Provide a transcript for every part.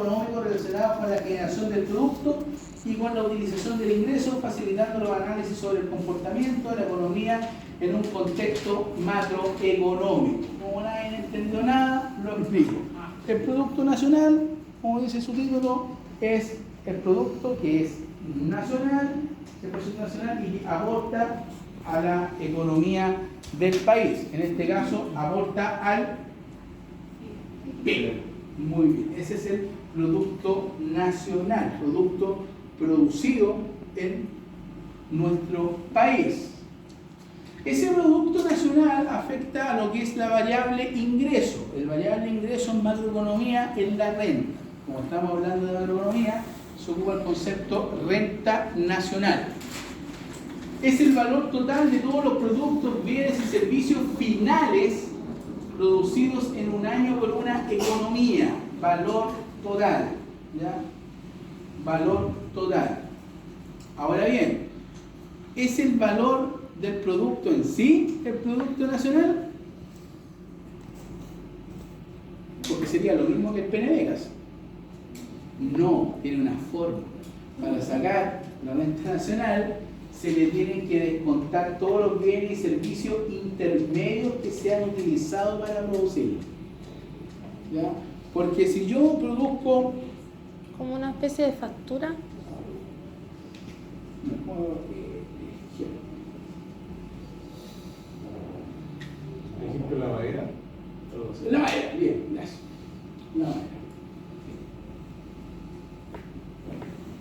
económicos relacionados con la generación del producto y con la utilización del ingreso, facilitando los análisis sobre el comportamiento de la economía en un contexto macroeconómico. Como nadie entendió nada, lo explico. El Producto Nacional, como dice su título, es el producto que es nacional, el producto nacional y aporta a la economía del país. En este caso, aporta al PIB. Muy bien, ese es el producto nacional, producto producido en nuestro país. Ese producto nacional afecta a lo que es la variable ingreso. El variable ingreso en macroeconomía es la renta. Como estamos hablando de macroeconomía, se ocupa el concepto renta nacional. Es el valor total de todos los productos, bienes y servicios finales producidos en un año por una economía. Valor total. ¿Ya? Valor total. Ahora bien, ¿es el valor del producto en sí el producto nacional? Porque sería lo mismo que el PNVecas. No, tiene una fórmula. Para sacar la renta nacional se le tienen que descontar todos los bienes y servicios intermedios que se han utilizado para producirlo. ¿Ya? Porque si yo produzco... ¿Como una especie de factura? Por ejemplo, la madera. La madera, bien, gracias. La madera.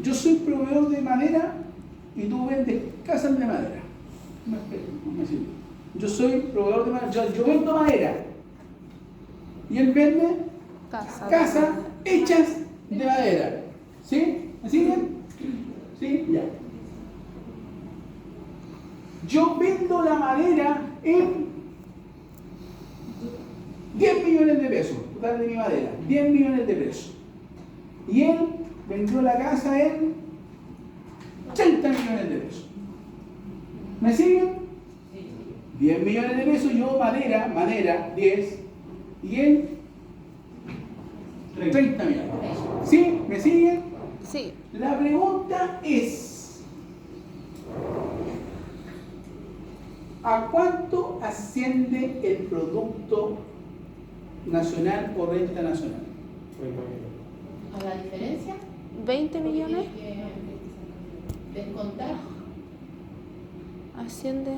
Yo soy proveedor de madera y tú vendes casas de madera. Yo soy proveedor de madera, yo vendo madera y él vende casas hechas de madera. ¿Sí? ¿Me siguen? ¿Sí? Ya. Yo vendo la madera en 10 millones de pesos, total de mi madera, 10 millones de pesos. Y él vendió la casa en 80 millones de pesos. ¿Me siguen? 10 millones de pesos, yo madera, 10, y él 30 millones de pesos. ¿Sí? ¿Me siguen? Sí. La pregunta es, ¿a cuánto asciende el producto nacional o renta nacional? ¿A la diferencia? 20 millones. Tiene que descontar. Asciende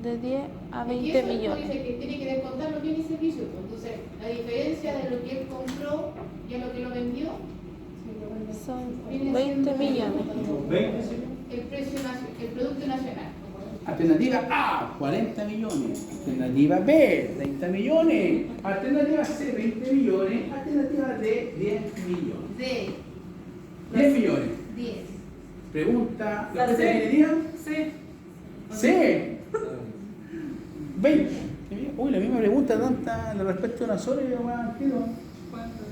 de 10 a Y 20 eso millones. dice que tiene que descontar los bienes y servicios. Entonces, la diferencia de lo que él compró y a lo que lo vendió Son viene 20 siendo millones. el precio el producto nacional. Alternativa A, 40 millones. Alternativa B, 30 millones. Alternativa C, 20 millones. Alternativa D, 10 millones. De 10 millones. 10. Pregunta, La ¿la C. diría? Sí. C. 20. Uy, la misma pregunta, tanta la respuesta de una sola y yo más quedo.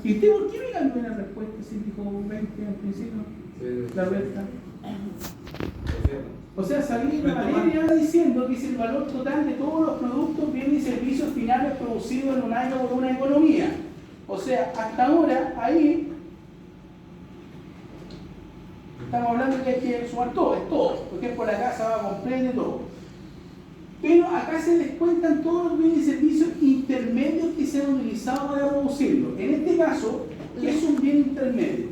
¿Y usted por qué me cambió la respuesta si dijo 20 al principio? La vuelta. O sea, salí la materia diciendo que es el valor total de todos los productos, bienes y servicios finales producidos en un año por una economía. O sea, hasta ahora, ahí estamos hablando de que hay que sumar todo, es todo, porque es por la casa, va completa y todo. Pero acá se descuentan todos los bienes y servicios intermedios que se han utilizado para producirlo. En este caso, ¿qué es un bien intermedio?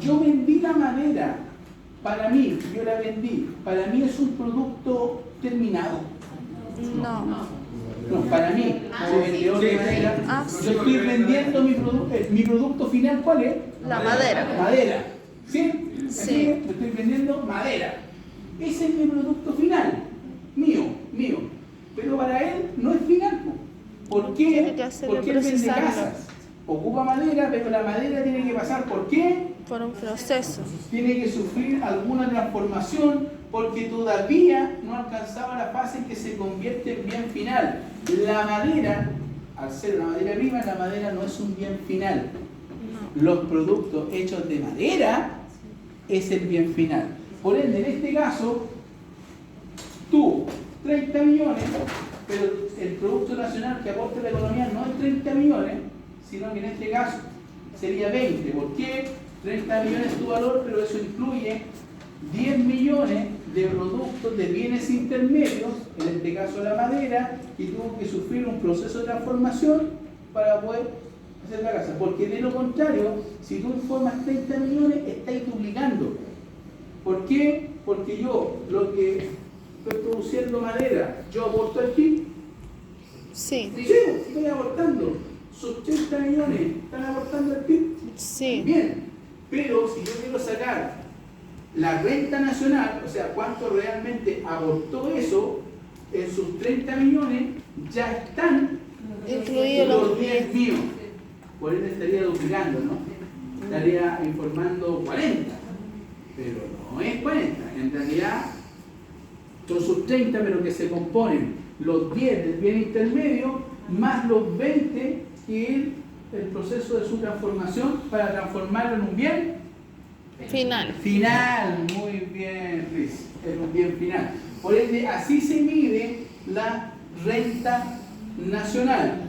Yo vendí la madera. Para mí, yo la vendí. Para mí es un producto terminado. No. No, para mí, como vendedor de madera, yo estoy vendiendo mi producto final, ¿cuál es? La madera. Madera. ¿Sí? Sí. Yo estoy vendiendo madera. Ese es mi producto final. Mío. Pero para él no es final. ¿Por qué? Tiene que hacer Porque él vende procesarlo. casas. Ocupa madera, pero la madera tiene que pasar ¿por qué? Por un proceso. Tiene que sufrir alguna transformación porque todavía no alcanzaba la fase en que se convierte en bien final. La madera, al ser una materia prima, la madera no es un bien final. Los productos hechos de madera es el bien final. Por ende, en este caso, tú, 30 millones, pero el Producto Nacional que aporta la economía no es 30 millones, sino que en este caso sería 20. ¿Por qué? 30 millones es tu valor, pero eso incluye 10 millones de productos de bienes intermedios, en este caso la madera, y tuvo que sufrir un proceso de transformación para poder hacer la casa. Porque de lo contrario, si tú informas 30 millones, estáis duplicando. ¿Por qué? Porque yo, lo que estoy produciendo madera, yo aporto al PIB. Sí. Sí, estoy aportando. Sus 30 millones están aportando al PIB. Sí. Bien, pero si yo quiero sacar la renta nacional, o sea, cuánto realmente aportó eso, en sus 30 millones ya están Incluidos los los 10 míos. Por ende estaría duplicando, ¿no? Estaría informando 40, pero no es 40. En realidad son sus 30, pero que se componen los 10 del bien intermedio más los 20 que es el proceso de su transformación para transformarlo en un bien Final. final. Muy bien, Luis, en un bien final. Por ende, así se mide la renta nacional.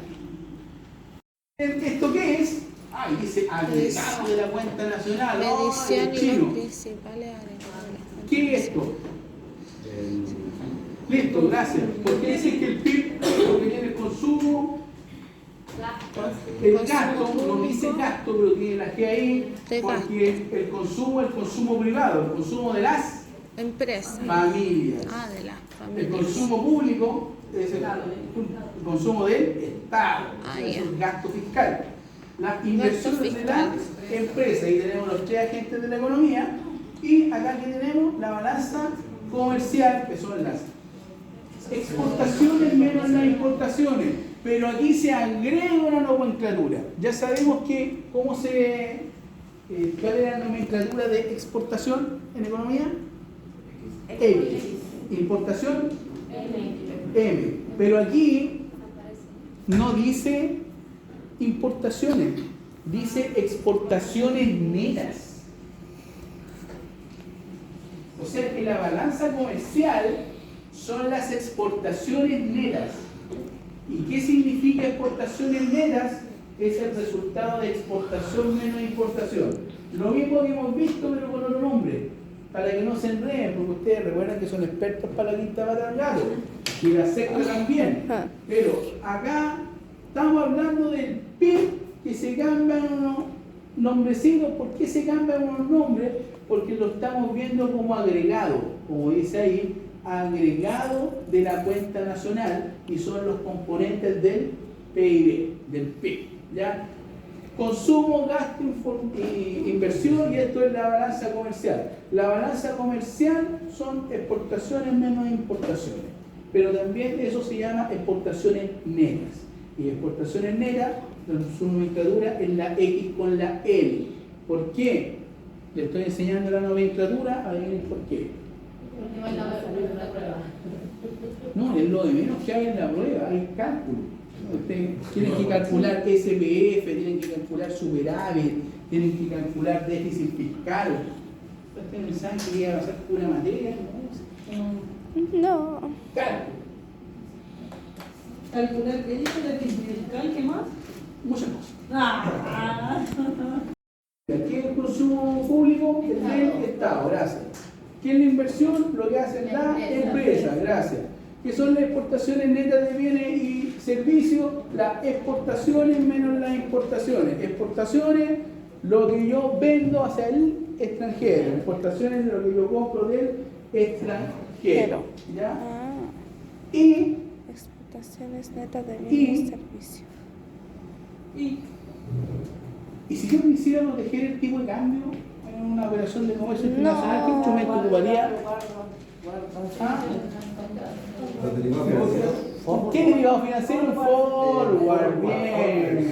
¿Esto qué es? Ah, dice agregado de la cuenta nacional. Medición ¡Oh, y chino! los principales agregados. ¿Qué es esto? Listo, gracias. Porque dice que el PIB es lo que tiene el consumo, el gasto, no dice gasto, pero tiene la G ahí, De porque el consumo privado, el consumo de las Empresa. familias. Ah, de las El familias. consumo público es el consumo del Estado, Ah, es ya. el gasto fiscal. Las inversiones de las empresas, ahí tenemos los tres agentes de la economía, y acá que tenemos la balanza comercial, que son las exportaciones menos las importaciones, pero aquí se agrega una nomenclatura. Ya sabemos que cómo se cuál era la nomenclatura de exportación en economía. X. Importación M. Pero aquí no dice importaciones, dice exportaciones netas. O sea que la balanza comercial son las exportaciones netas. ¿Y qué significa exportaciones netas? Es el resultado de exportación menos importación. Lo mismo que hemos visto, pero con otro nombre, para que no se enreden, porque ustedes recuerdan que son expertos para la quinta pata al gato, y la secta también. Pero acá estamos hablando del PIB que se cambian unos nombrecitos. ¿Por qué se cambian unos nombres? Porque lo estamos viendo como agregado, como dice ahí, agregado de la cuenta nacional, y son los componentes del PIB, del PIB, ¿ya? Consumo, gasto, inversión, y esto es la balanza comercial. La balanza comercial son exportaciones menos importaciones, pero también eso se llama exportaciones netas. Y exportaciones netas, su nomenclatura es la X con la L. ¿Por qué? Le estoy enseñando la nomenclatura, adivinen por qué. Porque va en la prueba. No, es lo de menos que hay en la prueba, hay cálculo. Ustedes tienen que calcular SPF, tienen que calcular superávit, tienen que calcular déficit fiscal. ¿Ustedes pensaban que iba a pasar pura materia? No. Cálculo. Calcular qué dice déficit fiscal, ¿qué más? Muchas cosas. Ah. ¿Qué es el consumo público? El del Estado, gracias. ¿Qué es la inversión? Lo que hace la empresa, gracias. ¿Qué son las exportaciones netas de bienes y servicios? Las exportaciones menos las importaciones. Exportaciones, lo que yo vendo hacia el extranjero. Exportaciones, lo que yo compro del extranjero. ¿Ya? Ah, Y exportaciones netas de bienes y servicios. Y si yo quisiera proteger el tipo de cambio en una operación de comercio internacional, ¿qué instrumento ocuparía? ¿Ah? ¿Qué derivado financiero? Un forward, bien.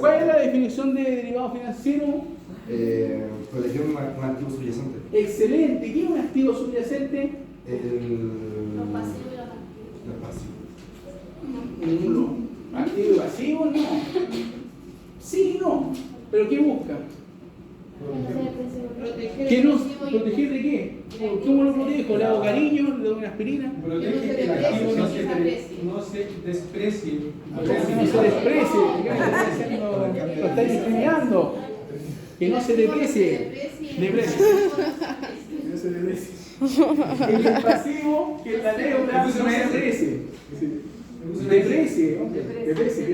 ¿Cuál es la definición de derivado financiero? Proteger un activo subyacente. Excelente. ¿Qué es un activo subyacente? Los pasivos y los activos. No. ¿Activo y pasivo? No. Sí, no. ¿Pero qué busca? Proteger ¿Qué el no? activo y ¿Proteger de qué? ¿Cómo lo protejo? ¿Le hago cariño? ¿Le doy una aspirina? Protege que el activo no se desprecie. Que no se desprecie, lo está discriminando. Que no se deprecie. Deprecie. Que no se deprecie. El pasivo, que la deuda no se deprecie. Deprecie, hombre. Deprecie.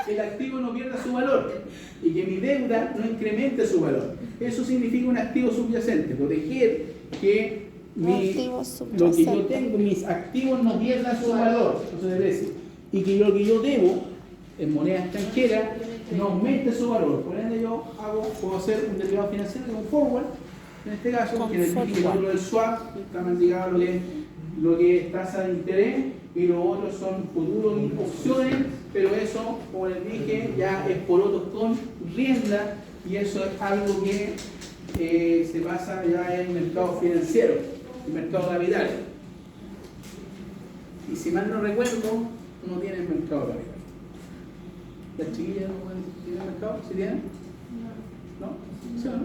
El activo no pierda su valor. Y que mi deuda no incremente su valor. Eso significa un activo subyacente. Proteger que Activo lo subyacente. que yo tengo, mis activos no pierdan su valor. Eso se deprecie. Y que lo que yo debo en moneda extranjera no aumente su valor. Por ende yo puedo hacer un derivado financiero con forward, en este caso, que es el swap, está más ligado a lo que es tasa de interés, y los otros son futuros y opciones, pero eso, como les dije, ya es por otros con rienda, y eso es algo que se basa ya en mercado financiero, en mercado capital. Y si mal no recuerdo, no tienen mercado capital. ¿Las chiquillas no tienen mercado? ¿Sí tienen? No. ¿No? ¿Sí o no?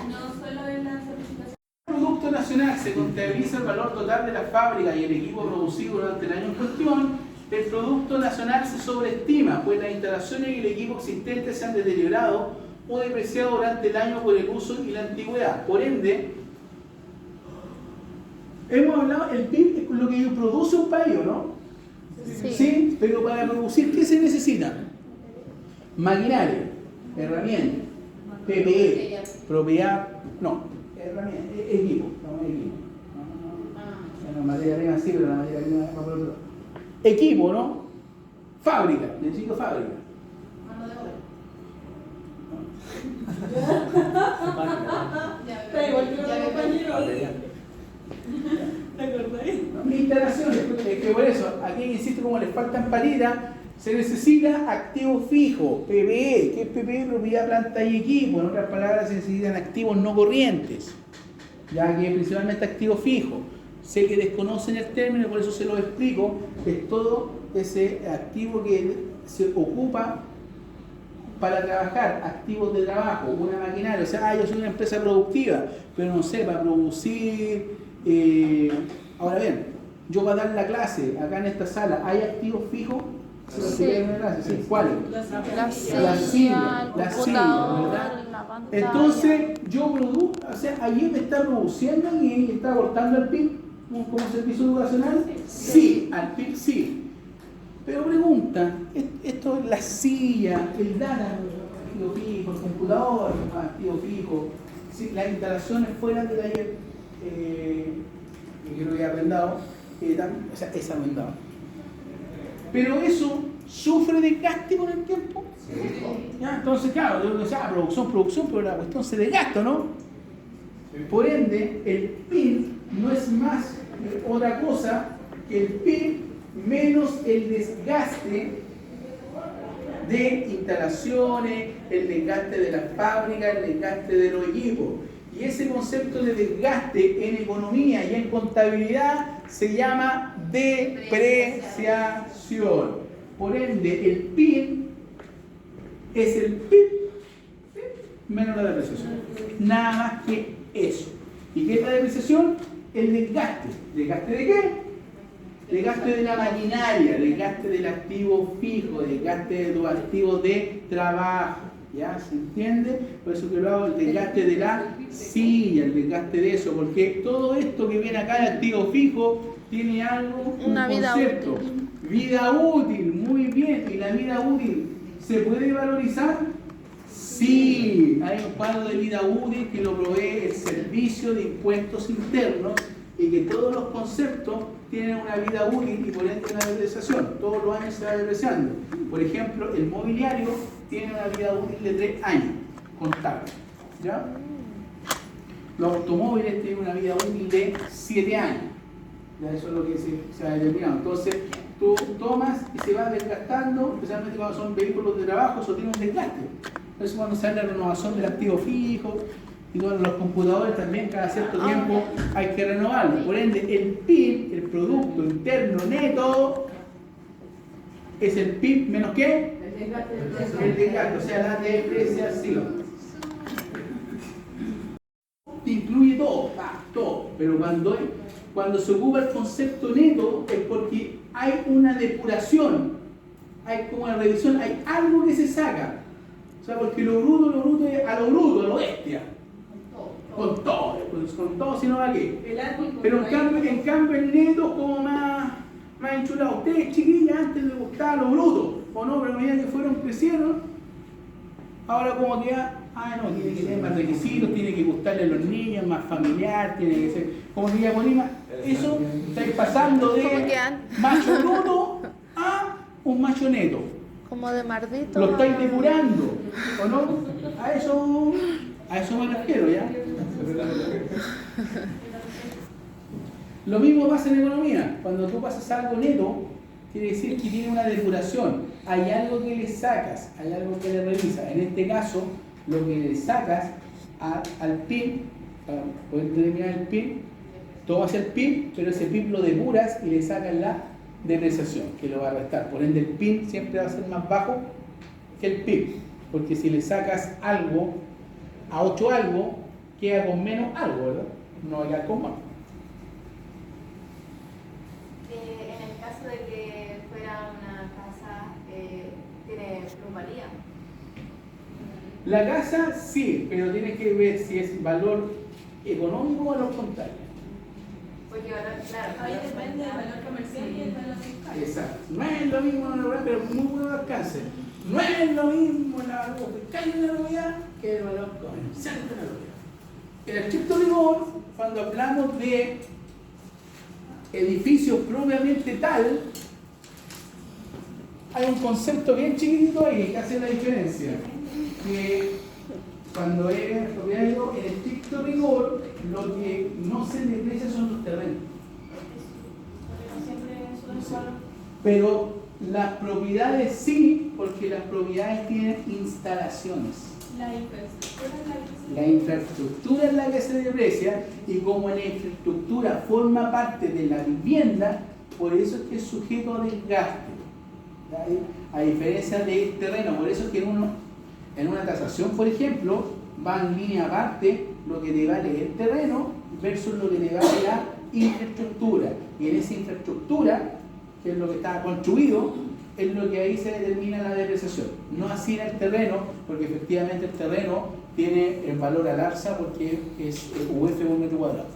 No, solo en la certificación. El Producto Nacional se contabiliza el valor total de la fábrica y el equipo producido durante el año en cuestión. El Producto Nacional se sobreestima, pues las instalaciones y el equipo existente se han deteriorado o depreciado durante el año por el uso y la antigüedad. Por ende, hemos hablado, el PIB es lo que produce un país, ¿no? Sí, pero para producir, ¿qué se necesita? Maquinaria, herramientas, PPE, propiedad, no, herramientas, equipo, no, equipo. La materia prima sí, pero la materia prima es más por otro lado. Equipo, ¿no? Fábrica, necesito fábrica. Mano de obra. Está igual que los compañeros. ¿Te acordáis? Instalaciones, es que por eso, aquí insisto, como les faltan palitas, se necesita activo fijo, PPE. ¿Qué es PPE? Propiedad, planta y equipo. En otras palabras, se necesitan activos no corrientes, ya que principalmente activo fijo. Sé que desconocen el término, por eso se lo explico. Es todo ese activo que se ocupa para trabajar, activos de trabajo, una maquinaria. O sea, yo soy una empresa productiva, pero no sé, para producir. Ahora bien, yo para dar la clase acá en esta sala, ¿hay activos fijos? Sí. Sí. ¿Cuáles? La silla, silla, el la computador, ¿verdad? la pantalla. Entonces, yo produzco, o sea, allí me está produciendo y está aportando al PIB como servicio educacional. Sí, al PIB sí. Pero pregunta, esto es la silla, el data, activo fijo, el computador, activo fijo, sí, las instalaciones fuera del taller, que creo que he arrendado, o sea, es arrendado. Pero eso sufre desgaste con el tiempo. ¿Ya? Entonces, claro, yo decía, producción, pero la cuestión se desgasta, ¿no? Por ende, el PIB no es más otra cosa que el PIB menos el desgaste de instalaciones, el desgaste de las fábricas, el desgaste de los equipos. Y ese concepto de desgaste en economía y en contabilidad se llama depreciación. Por ende, el PIB es el PIB menos la depreciación. Nada más que eso. ¿Y qué es la depreciación? El desgaste. ¿Desgaste de qué? Desgaste de la maquinaria, desgaste del activo fijo, desgaste de los activos de trabajo. ¿Ya? ¿Se entiende? Por eso que lo hago, el desgaste de la silla, el desgaste de eso, porque todo esto que viene acá, el activo fijo, tiene algo, un concepto. Vida útil, muy bien. ¿Y la vida útil se puede valorizar? Sí, hay un cuadro de vida útil que lo provee el Servicio de Impuestos Internos y que todos los conceptos tienen una vida útil y por ende una depreciación. Todos los años se va depreciando. Por ejemplo, el mobiliario tiene una vida útil de 3 años, contable. ¿Ya? Los automóviles tienen una vida útil de 7 años. Ya eso es lo que se ha determinado. Entonces, tú tomas y se va desgastando, especialmente cuando son vehículos de trabajo, eso tiene un desgaste. Entonces, cuando se habla de renovación del activo fijo, y bueno, los computadores también cada cierto tiempo hay que renovarlos. Por ende, el PIB, el Producto Interno Neto, es el PIB menos ¿qué? El desgaste, o sea, la depreciación. pero cuando se ocupa el concepto neto es porque hay una depuración, hay como una revisión, hay algo que se saca. O sea, porque lo bruto es a lo bruto, a lo bestia. Con todo, si no va qué. Pero en cambio el neto es como más enchulado. Ustedes, chiquillas, antes les gustaba lo bruto, o no, pero a medida que fueron creciendo, ahora como que no, tiene que tener más requisitos, tiene que gustarle a los niños, más familiar, tiene que ser, como que ya ponía, eso estáis pasando de macho bruto a un macho neto. Como de mardito. Lo estáis depurando, ¿o no? A eso me refiero, ¿ya? Lo mismo pasa en economía. Cuando tú pasas algo neto, quiere decir que tiene una depuración. Hay algo que le sacas, hay algo que le revisas. En este caso, lo que le sacas al PIB, para poder determinar el PIB, todo hacia el PIB, pero ese PIB lo depuras y le sacas la depreciación, que lo va a restar. Por ende, el PIB siempre va a ser más bajo que el PIB, porque si le sacas algo a 8 algo, queda con menos algo, ¿verdad? No va a quedar con más. En el caso de que fuera una casa, ¿tiene plusvalía? La casa sí, pero tienes que ver si es valor económico o valor contable. Porque valor, claro. Ahí depende del valor comercial y el valor fiscal. Exacto. No es lo mismo la propiedad, pero muy buen alcance. No es lo mismo la valor fiscal de la propiedad que el valor comercial de la propiedad. En el estricto rigor, cuando hablamos de edificios propiamente tal, hay un concepto bien chiquitito ahí que hace la diferencia. Que cuando es propietario, en estricto rigor, lo que no se deprecia son los terrenos. Pero las propiedades sí, porque las propiedades tienen instalaciones. La infraestructura es la que se deprecia, y como la infraestructura forma parte de la vivienda, por eso es que es sujeto a desgaste. A diferencia del terreno, por eso es que en una tasación, por ejemplo, va en línea aparte lo que te vale el terreno versus lo que te vale la infraestructura. Y en esa infraestructura, que es lo que está construido, es lo que ahí se determina la depreciación. No así en el terreno, porque efectivamente el terreno tiene el valor al alza porque es UF por metro cuadrado.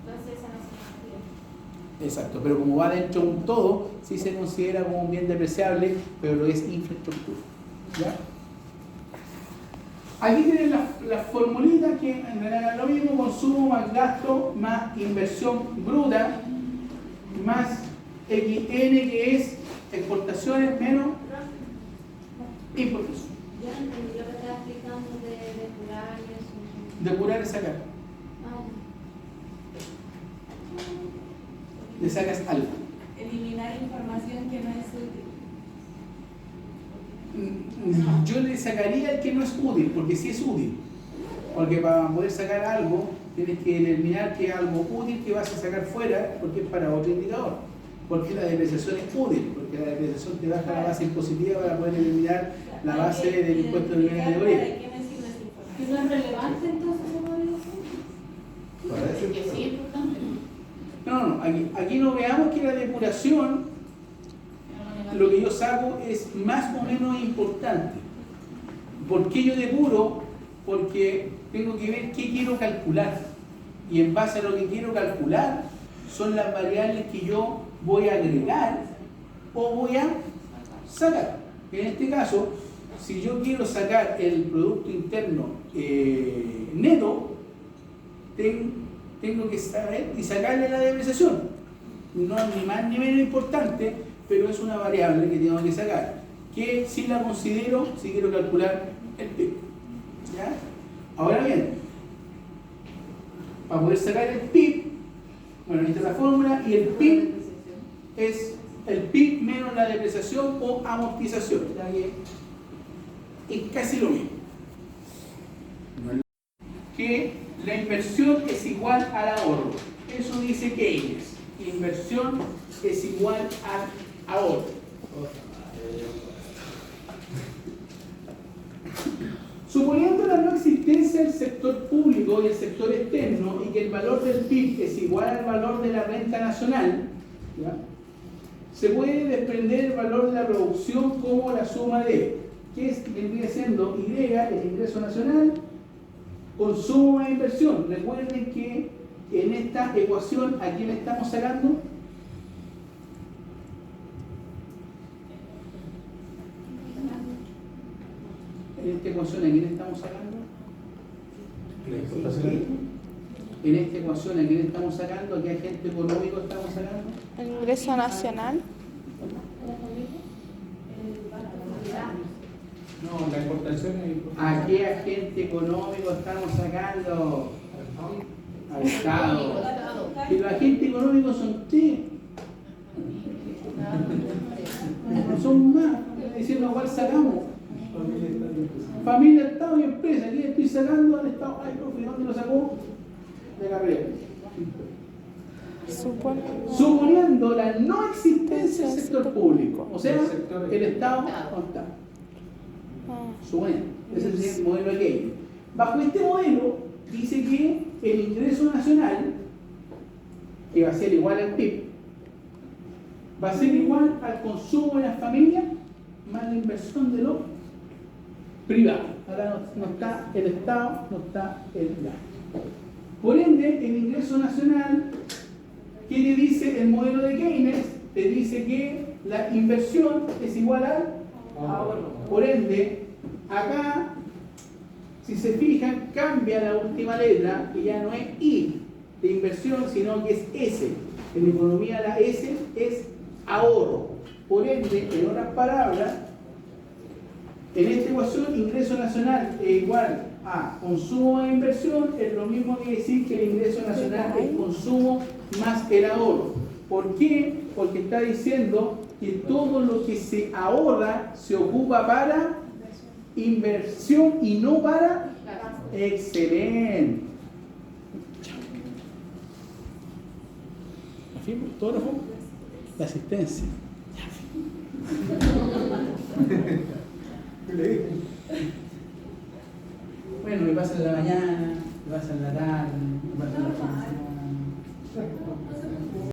Entonces esa no se considera. Exacto, pero como va dentro de un todo, sí se considera como un bien depreciable, pero lo es infraestructura. ¿Ya? Aquí tienen las formulitas que en realidad es lo mismo: consumo más gasto más inversión bruta más XN, que es exportaciones menos importación. Ya entendí lo que estaba explicando de depurar y eso. Depurar es sacar. Le sacas algo. Eliminar información que no es útil. Yo le sacaría el que no es útil, porque sí es útil. Porque para poder sacar algo, tienes que determinar que es algo útil que vas a sacar fuera, porque es para otro indicador. Porque la depreciación es útil, porque la depreciación te baja la base impositiva para poder eliminar la base del impuesto de bienes de categoría. ¿Y no es relevante entonces, se podría decir? Parece Que sí es importante. No, aquí no veamos que la depuración, lo que yo saco es más o menos importante. ¿Por qué yo depuro? Porque tengo que ver qué quiero calcular. Y en base a lo que quiero calcular, son las variables que yo voy a agregar o voy a sacar. En este caso, si yo quiero sacar el Producto Interno neto, tengo que saber y sacarle la depreciación. No es ni más ni menos importante, pero es una variable que tengo que sacar, que si la considero si quiero calcular el PIB. ¿Ya? Ahora bien, para poder sacar el PIB, bueno, esta es la fórmula, y el PIB es el PIB menos la depreciación o amortización, ya que es casi lo mismo. Que la inversión es igual al ahorro. Eso dice Keynes. Inversión es igual al ahorro. Suponiendo la no existencia expresa el sector público y el sector externo y que el valor del PIB es igual al valor de la renta nacional, ¿ya? Se puede desprender el valor de la producción como la suma de, que vendría siendo Y, el ingreso nacional, consumo e inversión. Recuerden que en esta ecuación, ¿a quién estamos sacando? En esta ecuación, ¿a quién estamos sacando? En esta ecuación, ¿a quién estamos sacando? ¿A qué agente económico estamos sacando? El ingreso nacional. No, la importación es ¿A qué agente económico estamos sacando? Al Estado. Y los agentes económicos son ustedes. No son más. Diciendo cuál sacamos. Familia, Estado y empresa. ¿Quién estoy sacando al Estado? Ay, profe, ¿dónde lo sacó? De carrera. Suponiendo la no existencia del sector público. O sea, el Estado no está. Suponiendo. Ese es el modelo de Keynes. Bajo este modelo, dice que el ingreso nacional, que va a ser igual al PIB, va a ser igual al consumo de las familias más la inversión de los privados. Ahora no está el Estado, no está el privado. Por ende, el ingreso nacional, ¿qué te dice el modelo de Keynes? Te dice que la inversión es igual al ahorro. Por ende, acá, si se fijan, cambia la última letra, que ya no es I de inversión, sino que es S. En economía la S es ahorro. Por ende, en otras palabras, en esta ecuación, ingreso nacional es igual a consumo e inversión, es lo mismo que decir que el ingreso nacional es consumo más el ahorro. ¿Por qué? Porque está diciendo que todo lo que se ahorra se ocupa para inversión y no para... Excelente. ¿Afirmo? ¿Autógrafo? La asistencia. Bueno, me pasa en la mañana, me pasa en la tarde, me pasa en la fin de semana.